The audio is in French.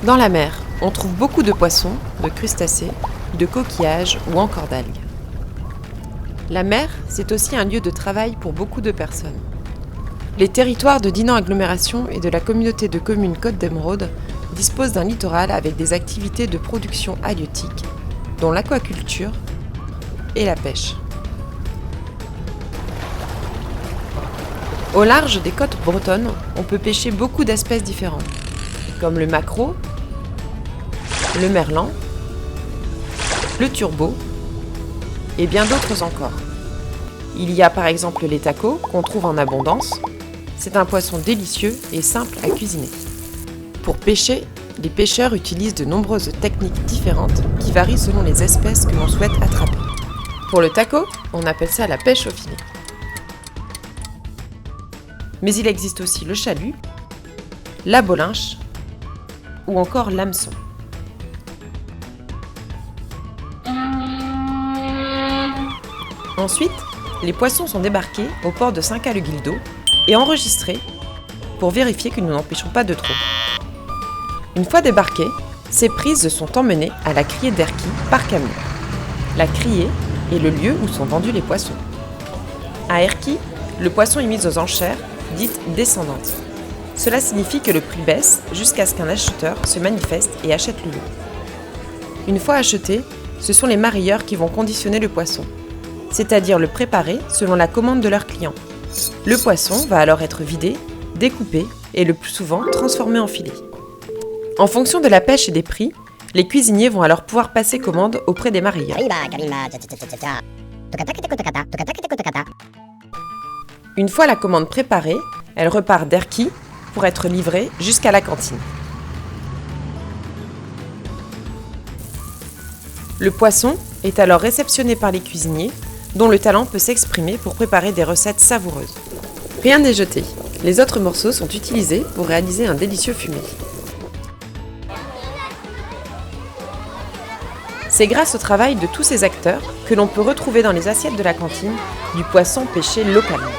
Dans la mer, on trouve beaucoup de poissons, de crustacés, de coquillages ou encore d'algues. La mer, c'est aussi un lieu de travail pour beaucoup de personnes. Les territoires de Dinan Agglomération et de la communauté de communes Côte d'Émeraude disposent d'un littoral avec des activités de production halieutique, dont l'aquaculture et la pêche. Au large des côtes bretonnes, on peut pêcher beaucoup d'espèces différentes, comme le maquereau, le merlan, le turbo et bien d'autres encore. Il y a par exemple les tacos qu'on trouve en abondance. C'est un poisson délicieux et simple à cuisiner. Pour pêcher, les pêcheurs utilisent de nombreuses techniques différentes qui varient selon les espèces que l'on souhaite attraper. Pour le taco, on appelle ça la pêche au filet. Mais il existe aussi le chalut, la bolinche ou encore l'hameçon. Ensuite, les poissons sont débarqués au port de Saint-Caloux-Guildo et enregistrés pour vérifier que nous n'en pêchons pas de trop. Une fois débarqués, ces prises sont emmenées à la criée d'Erquy par camion. La criée est le lieu où sont vendus les poissons. À Erquy, le poisson est mis aux enchères, dites descendantes. Cela signifie que le prix baisse jusqu'à ce qu'un acheteur se manifeste et achète le lot. Une fois acheté, ce sont les marailleurs qui vont conditionner le poisson, c'est-à-dire le préparer selon la commande de leur client. Le poisson va alors être vidé, découpé et le plus souvent transformé en filet. En fonction de la pêche et des prix, les cuisiniers vont alors pouvoir passer commande auprès des marailleurs. Une fois la commande préparée, elle repart d'Erquy pour être livrée jusqu'à la cantine. Le poisson est alors réceptionné par les cuisiniers, dont le talent peut s'exprimer pour préparer des recettes savoureuses. Rien n'est jeté. Les autres morceaux sont utilisés pour réaliser un délicieux fumé. C'est grâce au travail de tous ces acteurs que l'on peut retrouver dans les assiettes de la cantine du poisson pêché localement.